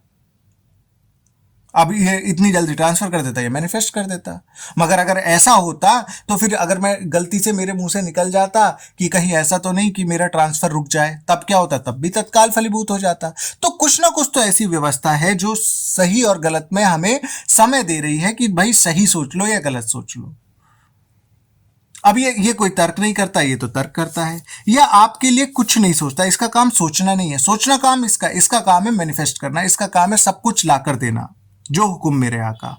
अब ये इतनी जल्दी ट्रांसफर कर देता, ये मैनिफेस्ट कर देता। मगर अगर ऐसा होता तो फिर अगर मैं गलती से मेरे मुंह से निकल जाता कि कहीं ऐसा तो नहीं कि मेरा ट्रांसफर रुक जाए, तब क्या होता? तब भी तत्काल फलीभूत हो जाता। तो कुछ ना कुछ तो ऐसी व्यवस्था है जो सही और गलत में हमें समय दे रही है कि भाई सही सोच लो या गलत सोच लो। अब ये कोई तर्क नहीं करता, ये तो तर्क करता है। यह आपके लिए कुछ नहीं सोचता, इसका काम सोचना नहीं है। सोचना काम इसका काम है मैनिफेस्ट करना, इसका काम है सब कुछ ला कर देना जो हुक्म मेरे आका।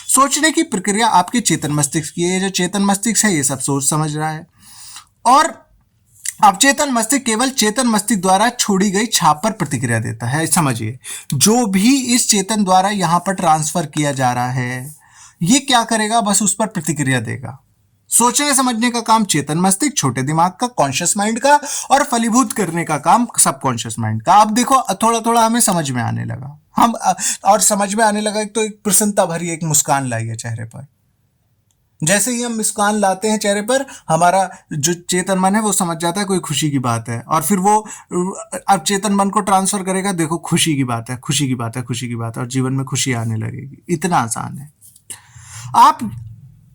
सोचने की प्रक्रिया आपके चेतन मस्तिष्क की है। जो चेतन मस्तिष्क है ये सब सोच समझ रहा है, और अवचेतन मस्तिष्क केवल चेतन मस्तिष्क द्वारा छोड़ी गई छाप पर प्रतिक्रिया देता है। समझिए, जो भी इस चेतन द्वारा यहां पर ट्रांसफर किया जा रहा है, ये क्या करेगा? बस उस पर प्रतिक्रिया देगा। सोचने समझने का काम चेतन मस्तिष्क, छोटे दिमाग का, कॉन्शियस माइंड का, और फलीभूत करने का काम सबकॉन्शियस माइंड का। अब देखो थोड़ा थोड़ा हमें समझ में आने लगा। हम और समझ में आने लगा तो एक प्रसन्नता भरी एक मुस्कान लाई है चेहरे पर। जैसे ही हम मुस्कान लाते हैं चेहरे पर, हमारा जो चेतन मन है वो समझ जाता है कोई खुशी की बात है, और फिर वो अब चेतन मन को ट्रांसफर करेगा, देखो खुशी की बात है, खुशी की बात है, खुशी की बात है, और जीवन में खुशी आने लगेगी। इतना आसान है। आप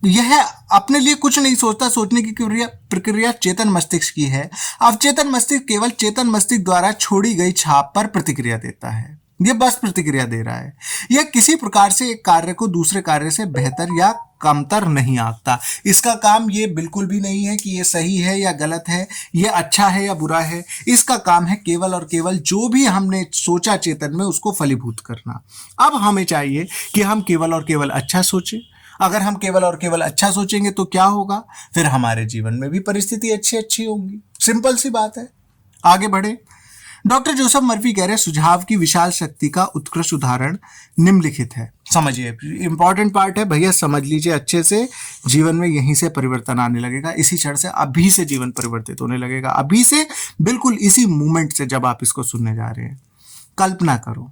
यह अपने लिए कुछ नहीं सोचता। सोचने की प्रक्रिया चेतन मस्तिष्क की है। अवचेतन मस्तिष्क केवल चेतन मस्तिष्क द्वारा छोड़ी गई छाप पर प्रतिक्रिया देता है। यह बस प्रतिक्रिया दे रहा है। यह किसी प्रकार से एक कार्य को दूसरे कार्य से बेहतर या कमतर नहीं आंकता। इसका काम ये बिल्कुल भी नहीं है कि ये सही है या गलत है, ये अच्छा है या बुरा है। इसका काम है केवल और केवल जो भी हमने सोचा चेतन में उसको फलीभूत करना। अब हमें चाहिए कि हम केवल और केवल अच्छा सोचें। अगर हम केवल और केवल अच्छा सोचेंगे तो क्या होगा? फिर हमारे जीवन में भी परिस्थिति अच्छी अच्छी होंगी। सिंपल सी बात है। आगे बढ़े। डॉक्टर जोसेफ मर्फी कह रहे हैं, सुझाव की विशाल शक्ति का उत्कृष्ट उदाहरण निम्नलिखित है। समझिए, इंपॉर्टेंट पार्ट है भैया, समझ लीजिए अच्छे से। जीवन में यहीं से परिवर्तन आने लगेगा, इसी क्षण से, अभी से जीवन परिवर्तित होने लगेगा, अभी से, बिल्कुल इसी मूवमेंट से जब आप इसको सुनने जा रहे हैं। कल्पना करो,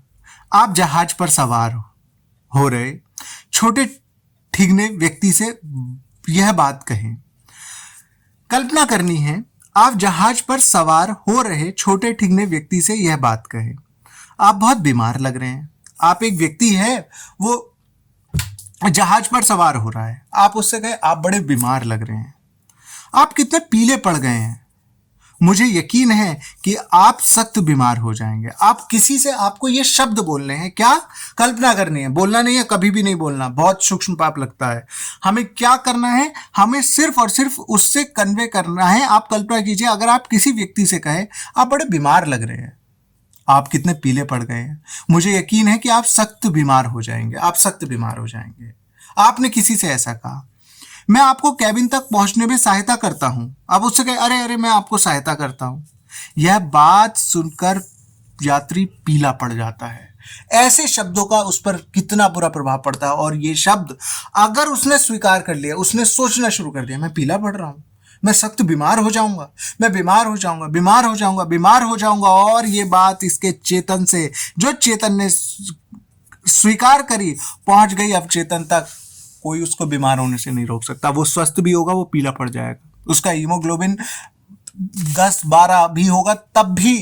आप जहाज पर सवार हो रहे छोटे ठिगने व्यक्ति से यह बात कहें। कल्पना करनी है, आप जहाज पर सवार हो रहे छोटे ठिगने व्यक्ति से यह बात कहें, आप बहुत बीमार लग रहे हैं। आप एक व्यक्ति है, वो जहाज पर सवार हो रहा है, आप उससे कहें आप बड़े बीमार लग रहे हैं, आप कितने पीले पड़ गए हैं, मुझे यकीन है कि आप सख्त बीमार हो जाएंगे। आप किसी से, आपको ये शब्द बोलने हैं, क्या कल्पना करनी है, बोलना नहीं है, कभी भी नहीं बोलना, बहुत सूक्ष्म पाप लगता है। हमें क्या करना है? हमें सिर्फ और सिर्फ उससे कन्वे करना है। आप कल्पना कीजिए, अगर आप किसी व्यक्ति से कहें आप बड़े बीमार लग रहे हैं, आप कितने पीले पड़ गए हैं, मुझे यकीन है कि आप सख्त बीमार हो जाएंगे, आप सख्त बीमार हो जाएंगे। आपने किसी से ऐसा कहा, मैं आपको कैबिन तक पहुंचने में सहायता करता हूं। अब उससे कहे अरे अरे मैं आपको सहायता करता हूं। यह बात सुनकर यात्री पीला पड़ जाता है। ऐसे शब्दों का उस पर कितना बुरा प्रभाव पड़ता है। और ये शब्द अगर उसने स्वीकार कर लिया, उसने सोचना शुरू कर दिया, मैं पीला पड़ रहा हूं, मैं सख्त बीमार हो जाऊंगा, मैं बीमार हो जाऊंगा, बीमार हो जाऊंगा, बीमार हो जाऊंगा, और ये बात इसके चेतन से, जो चेतन ने स्वीकार करी, पहुंच गई अब चेतन तक। कोई उसको बीमार होने से नहीं रोक सकता। वो स्वस्थ भी होगा, वो पीला पड़ जाएगा। उसका हीमोग्लोबिन 10-12 भी होगा, तब भी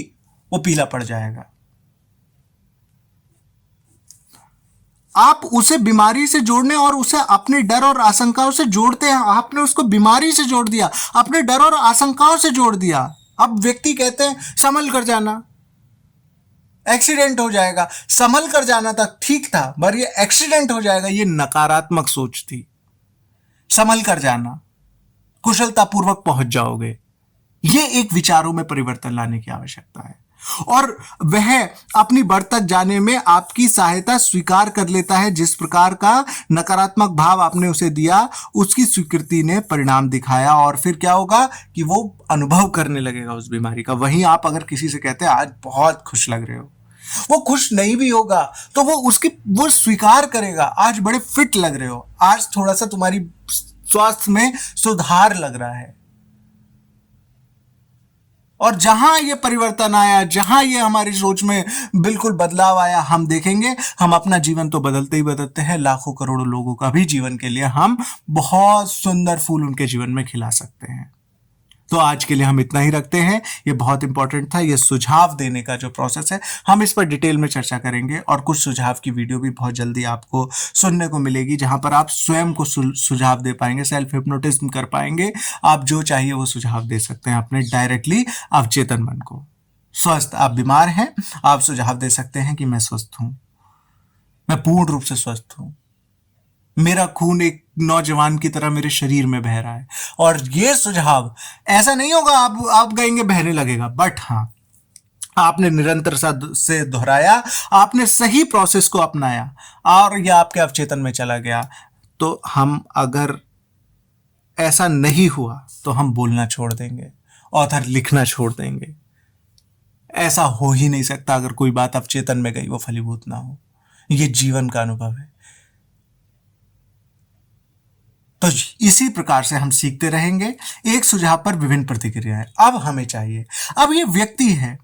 वो पीला पड़ जाएगा। आप उसे बीमारी से जोड़ने और उसे अपने डर और आशंकाओं से जोड़ते हैं। आपने उसको बीमारी से जोड़ दिया, अपने डर और आशंकाओं से जोड़ दिया। अब व्यक्ति कहते हैं संभल कर जाना, एक्सीडेंट हो जाएगा। संभल कर जाना तक ठीक था, पर ये एक्सीडेंट हो जाएगा, ये नकारात्मक सोच थी। संभल कर जाना, कुशलतापूर्वक पहुंच जाओगे, ये एक विचारों में परिवर्तन लाने की आवश्यकता है। और वह अपनी बढ़त तक जाने में आपकी सहायता स्वीकार कर लेता है। जिस प्रकार का नकारात्मक भाव आपने उसे दिया, उसकी स्वीकृति ने परिणाम दिखाया, और फिर क्या होगा कि वो अनुभव करने लगेगा उस बीमारी का। वहीं आप अगर किसी से कहते हैं आज बहुत खुश लग रहे हो, वो खुश नहीं भी होगा तो वो स्वीकार करेगा, आज बड़े फिट लग रहे हो, आज थोड़ा सा तुम्हारी स्वास्थ्य में सुधार लग रहा है। और जहां ये परिवर्तन आया, जहां ये हमारी सोच में बिल्कुल बदलाव आया, हम देखेंगे हम अपना जीवन तो बदलते ही बदलते हैं, लाखों करोड़ों लोगों का भी जीवन के लिए हम बहुत सुंदर फूल उनके जीवन में खिला सकते हैं। तो आज के लिए हम इतना ही रखते हैं। ये बहुत इंपॉर्टेंट था, ये सुझाव देने का जो प्रोसेस है, हम इस पर डिटेल में चर्चा करेंगे और कुछ सुझाव की वीडियो भी बहुत जल्दी आपको सुनने को मिलेगी, जहां पर आप स्वयं को सुझाव दे पाएंगे, सेल्फ हिप्नोटिज्म कर पाएंगे। आप जो चाहिए वो सुझाव दे सकते हैं अपने डायरेक्टली अवचेतन मन को। स्वस्थ, आप बीमार हैं, आप सुझाव दे सकते हैं कि मैं स्वस्थ हूं, मैं पूर्ण रूप से स्वस्थ हूं, मेरा खून एक नौजवान की तरह मेरे शरीर में बह रहा है। और ये सुझाव ऐसा नहीं होगा आप गाएंगे बहने लगेगा, बट हाँ, आपने निरंतर से दोहराया, आपने सही प्रोसेस को अपनाया और यह आपके अवचेतन में चला गया। तो हम, अगर ऐसा नहीं हुआ तो हम बोलना छोड़ देंगे, ऑथर लिखना छोड़ देंगे। ऐसा हो ही नहीं सकता, अगर कोई बात अवचेतन में गई वो फलीभूत ना हो। ये जीवन का अनुभव है। तो इसी प्रकार से हम सीखते रहेंगे, एक सुझाव पर विभिन्न प्रतिक्रियाएं। अब हमें चाहिए, अब ये व्यक्ति है,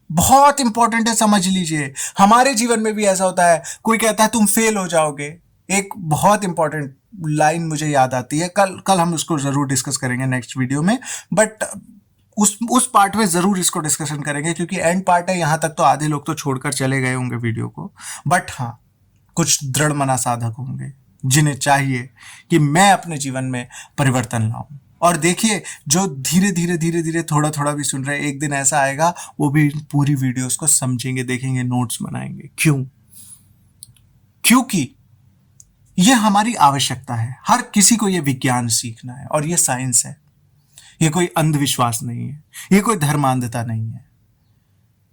बहुत इंपॉर्टेंट है, समझ लीजिए। हमारे जीवन में भी ऐसा होता है, कोई कहता है तुम फेल हो जाओगे। एक बहुत इंपॉर्टेंट लाइन मुझे याद आती है, कल कल हम उसको जरूर डिस्कस करेंगे नेक्स्ट वीडियो में, बट उस पार्ट में जरूर इसको डिस्कशन करेंगे, क्योंकि एंड पार्ट है। यहां तक तो आधे लोग तो छोड़कर चले गए होंगे वीडियो को, बट हाँ, कुछ दृढ़ मना साधक होंगे जिन्हें चाहिए कि मैं अपने जीवन में परिवर्तन लाऊं। और देखिए, जो धीरे धीरे धीरे धीरे थोड़ा थोड़ा भी सुन रहे हैं, एक दिन ऐसा आएगा वो भी पूरी वीडियोस को समझेंगे, देखेंगे, नोट्स बनाएंगे। क्यों? क्योंकि ये हमारी आवश्यकता है। हर किसी को ये विज्ञान सीखना है और ये साइंस है। ये कोई अंधविश्वास नहीं है, ये कोई धर्मांधता नहीं है।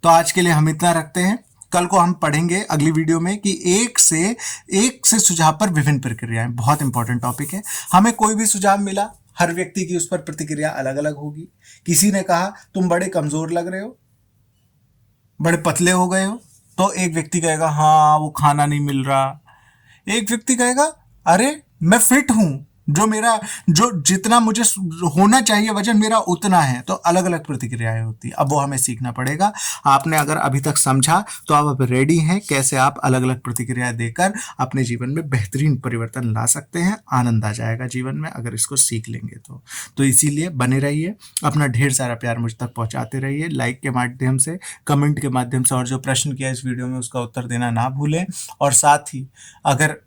तो आज के लिए हम इतना रखते हैं। कल को हम पढ़ेंगे अगली वीडियो में कि एक से सुझाव पर विभिन्न प्रक्रियाएं। बहुत इंपॉर्टेंट टॉपिक है। हमें कोई भी सुझाव मिला, हर व्यक्ति की उस पर प्रतिक्रिया अलग अलग होगी। किसी ने कहा तुम बड़े कमजोर लग रहे हो, बड़े पतले हो गए हो, तो एक व्यक्ति कहेगा हाँ वो खाना नहीं मिल रहा। एक व्यक्ति कहेगा अरे मैं फिट हूं, जो जितना मुझे होना चाहिए वजन मेरा उतना है। तो अलग अलग प्रतिक्रियाएं होती है। अब वो हमें सीखना पड़ेगा। आपने अगर अभी तक समझा तो आप अब रेडी हैं, कैसे आप अलग अलग प्रतिक्रियाएं देकर अपने जीवन में बेहतरीन परिवर्तन ला सकते हैं। आनंद आ जाएगा जीवन में अगर इसको सीख लेंगे तो इसीलिए बने रहिए, अपना ढेर सारा प्यार मुझ तक पहुंचाते रहिए, लाइक के माध्यम से, कमेंट के माध्यम से, और जो प्रश्न किया इस वीडियो में उसका उत्तर देना ना भूलें। और साथ ही अगर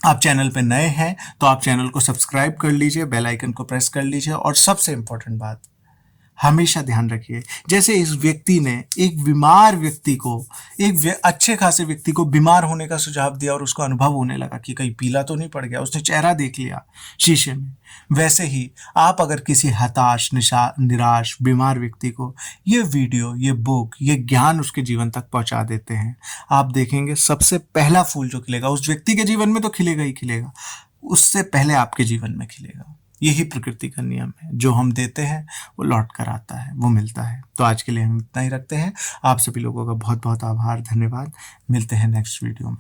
आप चैनल पे नए हैं तो आप चैनल को सब्सक्राइब कर लीजिए, बेल आइकन को प्रेस कर लीजिए। और सबसे इंपॉर्टेंट बात, हमेशा ध्यान रखिए, जैसे इस व्यक्ति ने एक बीमार व्यक्ति को, अच्छे खासे व्यक्ति को बीमार होने का सुझाव दिया और उसको अनुभव होने लगा कि कहीं पीला तो नहीं पड़ गया, उसने चेहरा देख लिया शीशे में, वैसे ही आप अगर किसी हताश, निराश, बीमार व्यक्ति को ये वीडियो, ये बुक, ये ज्ञान उसके जीवन तक पहुंचा देते हैं, आप देखेंगे सबसे पहला फूल जो खिलेगा उस व्यक्ति के जीवन में तो खिलेगा ही खिलेगा, उससे पहले आपके जीवन में खिलेगा। यही प्रकृति का नियम है, जो हम देते हैं वो लौट कर आता है, वो मिलता है। तो आज के लिए हम इतना ही रखते हैं। आप सभी लोगों का बहुत बहुत आभार, धन्यवाद। मिलते हैं नेक्स्ट वीडियो में।